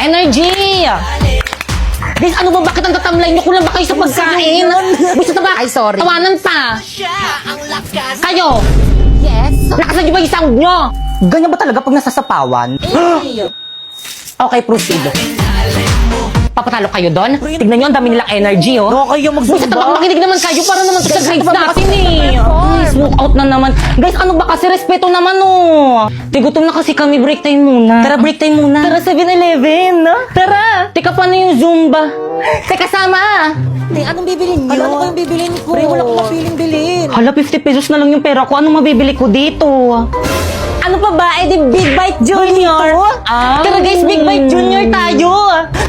Energy! Guys, ano ba? Bakit ang tatamlay niyo? Kulang ba kayo sa pagkain? Gusto na ba? Ay, sorry. Tawanan pa! Kayo! Yes? Lakasan niyo ba yung sound niyo? Ganyan ba talaga pag nasasapawan? Okay, proceed. Papatalo kayo doon? Tignan niyo, ang dami nilang energy, oh. No, kayo Gusto magzumba. ba makinig naman kayo para naman sa grades natin, eh. Guys, walk out na naman. Guys, ano ba kasi? Respeto naman, oh. Tigutom na kasi kami. Break time muna. Tara, break time muna. Tara, 7-Eleven. Tara. Teka, paano yung Zumba? Teka, sama. Te, anong bibilin niyo? Ano kayong bibilin ko? Pre, wala akong mapiling bilhin. Hala, 50 pesos na lang yung pera ko. Anong mabibili ko dito? Ano pa ba? Eh di Big Bite Junior. Tara guys, Big Bite Junior tayo!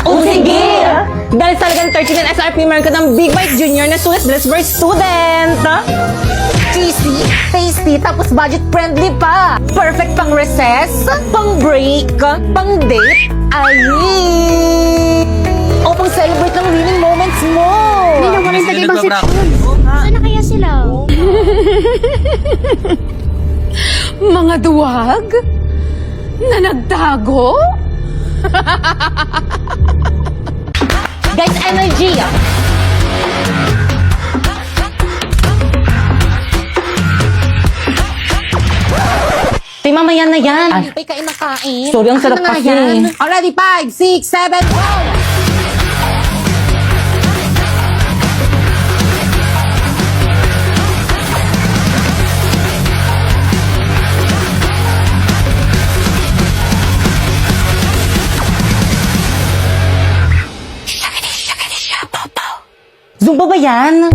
O sige! Dahil talagang 39 SRP, meron ka ng Big Bite Junior na sulit blessed for student! Cheesy, tasty, tapos budget friendly pa. Perfect pang recess, pang break, pang date. Ay! O pang celebrate ng winning moments mo. Hindi naman rin tayo ibang section. Saan na kaya sila? Mga duwag? Na nagtago? Guys, energy! Tay, mamaya na yan. Hindi pa kain ng kain. Sorry, ang sarap Ano nga kasi. yan? Already 5, 6, 7, go! Zumba ba yan?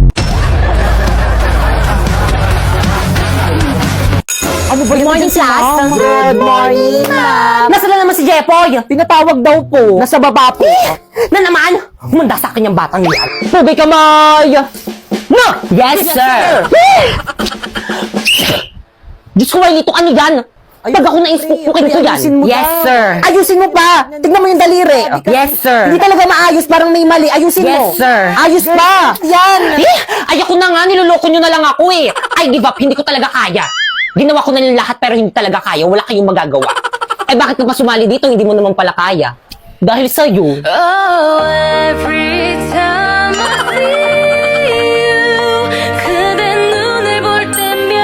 Ano ba Good morning, class. Good morning, ma'am. Nasaan na naman si Jepoy? Tinatawag daw po. Nasa baba po. Na naman? Humanda sa akin yung batang yan. Pugay kamay! No! Yes, sir! Diyos ko, Wailito, ano yan? Pag ako na-inspukin ko yan. Ayusin mo Yes, daw. sir! Ayusin mo pa. Tignan mo yung daliri. Yes, sir! Hindi talaga maayos, parang may mali. Ayusin Yes, mo. sir. Ayos pa. Yan. Eh, ayoko na nga, niloloko nyo na lang ako eh. I give up, hindi ko talaga kaya. Ginawa ko na yung lahat pero hindi talaga kaya. Wala kayong magagawa. Eh bakit ka pa sumali dito? Hindi mo naman pala kaya. Dahil sa'yo. Oh, every time I see you 그대 눈을 볼 때면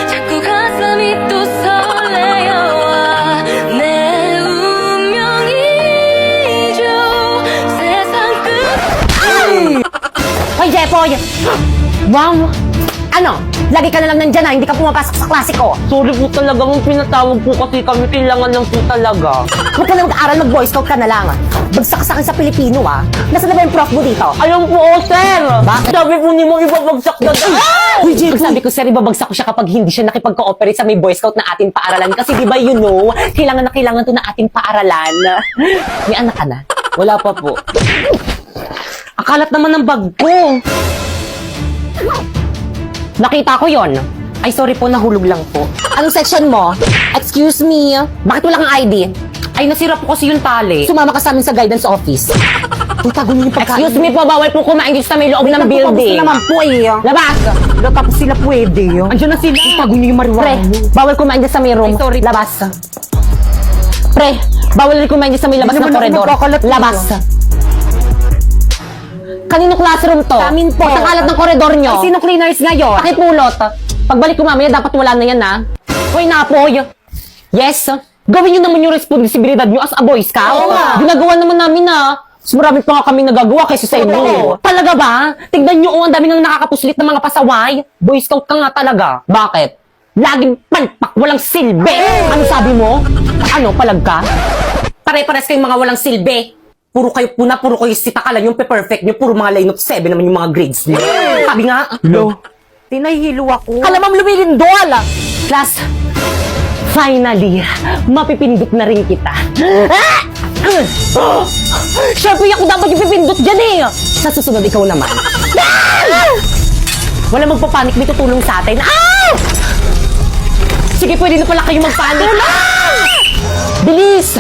자꾸 가슴이 또 설레어와 내 운명이죠 세상 끝 Hoy, Jepoy! Wow! Ano? Lagi ka na lang nandyan ha, hindi ka pumapasok sa klase ko. Sorry po talaga, kung pinatawag po kasi kami, kailangan lang po talaga. Huwag ka na mag-aaral, mag-boy scout ka na lang. Bagsak sa akin sa Pilipino, ah. Nasaan na ba yung prof mo dito? Ayun po, sir! Bakit? Sabi po ni mo, ibabagsak na Uy, Jepoy! Sabi ko, sir, ibabagsak ko siya kapag hindi siya nakipag-cooperate sa may Boy Scout na ating paaralan. Kasi di ba, you know, kailangan na kailangan to na ating paaralan. May anak ka na? Wala pa po. Akalat naman ng bag ko. Nakita ko yon. Ay, sorry po, nahulog lang po. Anong section mo? Excuse me. Bakit wala kang ID? Ay, nasira po kasi yung tali. Sumama ka sa amin sa guidance office. Uy, tago niyo yung pagkain. Excuse me po, bawal po kumain dito sa may loob ng building. Tapos naman po eh. Labas! Tapos sila pwede. Andiyan na sila. Tago niyo yung marijuana. Pre, bawal kumain dyan sa may room. Ay, sorry. Labas. Pre, bawal rin kumain dyan sa may labas Hindi ng naman ako koridor. magkakalat eh. Labas. Kanino classroom to? Sa amin po. Ba't ang kalat ng koridor nyo? Ay, sino cleaners ngayon? Pakipulot. Pagbalik ko mamaya, dapat wala na yan, ha? Hoy, Napoy. Yes. Gawin nyo naman yung responsibilidad nyo as a Boy Scout. Oo nga. Ginagawa naman namin, ha? Mas marami pa nga kami nagagawa kaysa sa inyo. Oo. Talaga ba? Tignan nyo, ang dami nang nakakapuslit ng mga pasaway. Boy Scout ka nga talaga. Bakit? Laging palpak, walang silbi. Ano sabi mo? Ano, palag ka? Pare-pares kayong mga walang silbi. Puro kayo puna, puro kayo sitakalan yung pe-perfect nyo. Puro mga line of 7 naman yung mga grades nyo. Sabi nga, Tinahihilo ako. Kalamang lumilindol! Class, finally, mapipindot na rin kita. Siyempre, ako dapat yung pipindot dyan eh. Sa susunod, ikaw naman. Wala magpapanik, may tutulong sa atin. Sige, pwede na pala kayo magpanik. Bilis!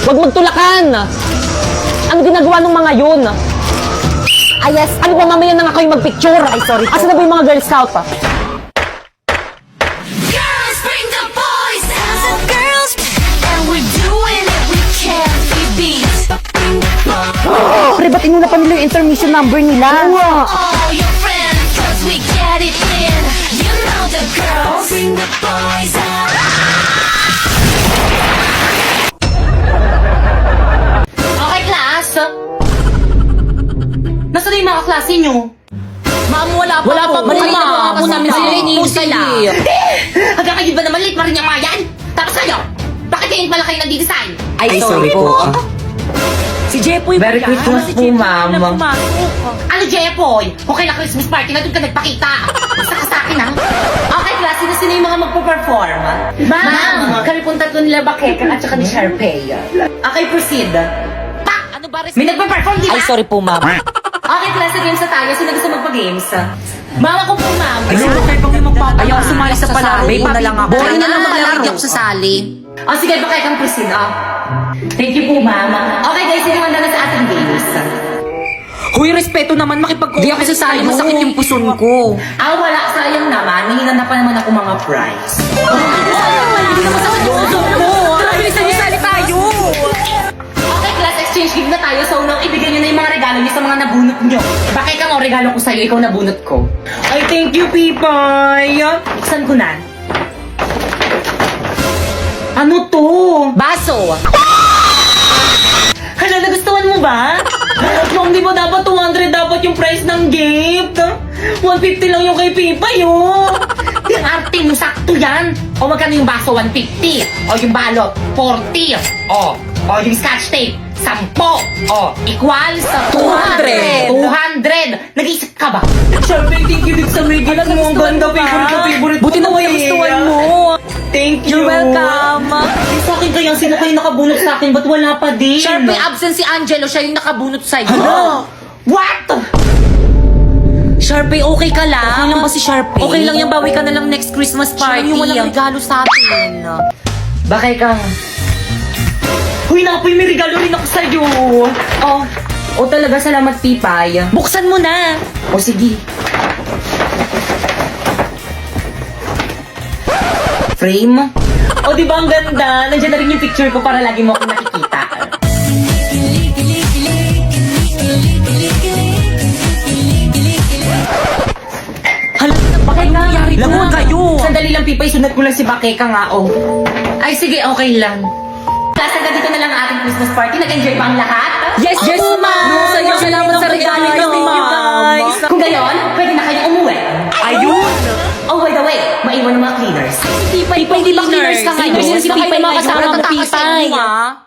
Huwag magtulakan! Ano ginagawa ng mga yun? Ah, yes. Ano ba, mamaya na nga kayo magpicture? Ay, sorry. Asa na ba yung mga Girl Scout? Girls bring the boys out. Girls and we're doing it we can't be beat Siyempre, ba't inuna pa nila yung intermission number nila? All your friends, 'cause we get it in. You know the girls, bring the boys out. Okay, class. Nasaan na yung mga klase nyo? Ma'am, wala pa po. Wala pa, ma'am. po namin sila Ma'am, iniintay sila. Hanggang kayo ba naman late pa rin yung mga yan? Tapos kayo, bakit ngayon pala kayo nagdi-design? Ay, sorry po. Si Jepoy Merry Christmas po, ma'am. Ano, Jepoy? Okay na Christmas party na doon ka nagpakita. Basta ka sa akin, ha? Okay, class, sino yung mga magpo-perform? Ma'am, kami pong tatlo nila Bakeka at saka ni Sharpay. Okay, proceed. Pa! Ano ba? May nagpa-perform, di ba? Ay, sorry po, ma'am. Okay, class, games na tayo. Sino gusto magpa-games? Mama ko po, ma'am. Ayaw sumali sa palaro. Babe na lang ako. Boring na lang maglaro. Hindi ako sasali. Sige, bakit kang proceed, Thank you po, ma'am. Okay, guys, sino handa na sa ating games? Huy, respeto naman makipag-uwi. Di ako sasali. Masakit yung puson ko. Wala. Sayang naman. Nahinan na pa naman ako mga prize. Hindi naman sa puso mo. Sali tayo. Okay, class, exchange gift na tayo. So, unang ibigay nyo na yung mga regalo nyo sa mga nabunot nyo. Bakit kang regalo ko sa'yo, ikaw nabunot ko? Ay, thank you, Pipay. Buksan ko na. Ano to? Baso. Hala, nagustuhan mo ba? Ma'am, di ba dapat 200 dapat yung price ng gift? 150 lang yung kay Pipay, oh. Yung arte mo, sakto yan. O magkano yung baso, 150. O yung balot, 40. O yung scotch tape, 10. O, equal sa 200. 200. Nag-iisip ka ba? Siyempre, thank you din sa regalo mo. Ang ganda, favorite. Buti na may gustuhan mo. Thank you. You're welcome. Sa akin kaya, sino kayo nakabunot sa akin? Ba't wala pa din? Siyempre, absent si Angelo, siya yung nakabunot sa'yo. Ano? What? Sharpie, okay ka lang? Okay lang ba si Sharpie? Okay lang yan, bawi ka na lang next Christmas party. Siya yung walang regalo sa atin. Bakit ka? Huy, napoy, may regalo rin ako sa'yo. Talaga, salamat, Pipay. Buksan mo na. O, sige. Frame? Di ba ang ganda? Nandiyan na rin yung picture ko para lagi mo akong nakikita. Hala, bakit nangyari na? Lagot kayo! Sandali lang, Pipay. Sunod ko lang si Bakeka nga, Ay, sige, okay lang. Class, hanggang dito na lang ang ating Christmas party. Nag-enjoy ba ang lahat? Yes, yes, ma'am. Sa'yo, salamat sa regalo Thank niyo, you, ma'am. guys. Kung gayon, pwede na kayong umuwi. Ayun! Oh, by the way, maiwan ng mga cleaners. Pipay, di ba cleaners ka ngayon? Cleaners, Si baka Pipay yung mga kasama mo, kasama mo, Pipay. Pipay.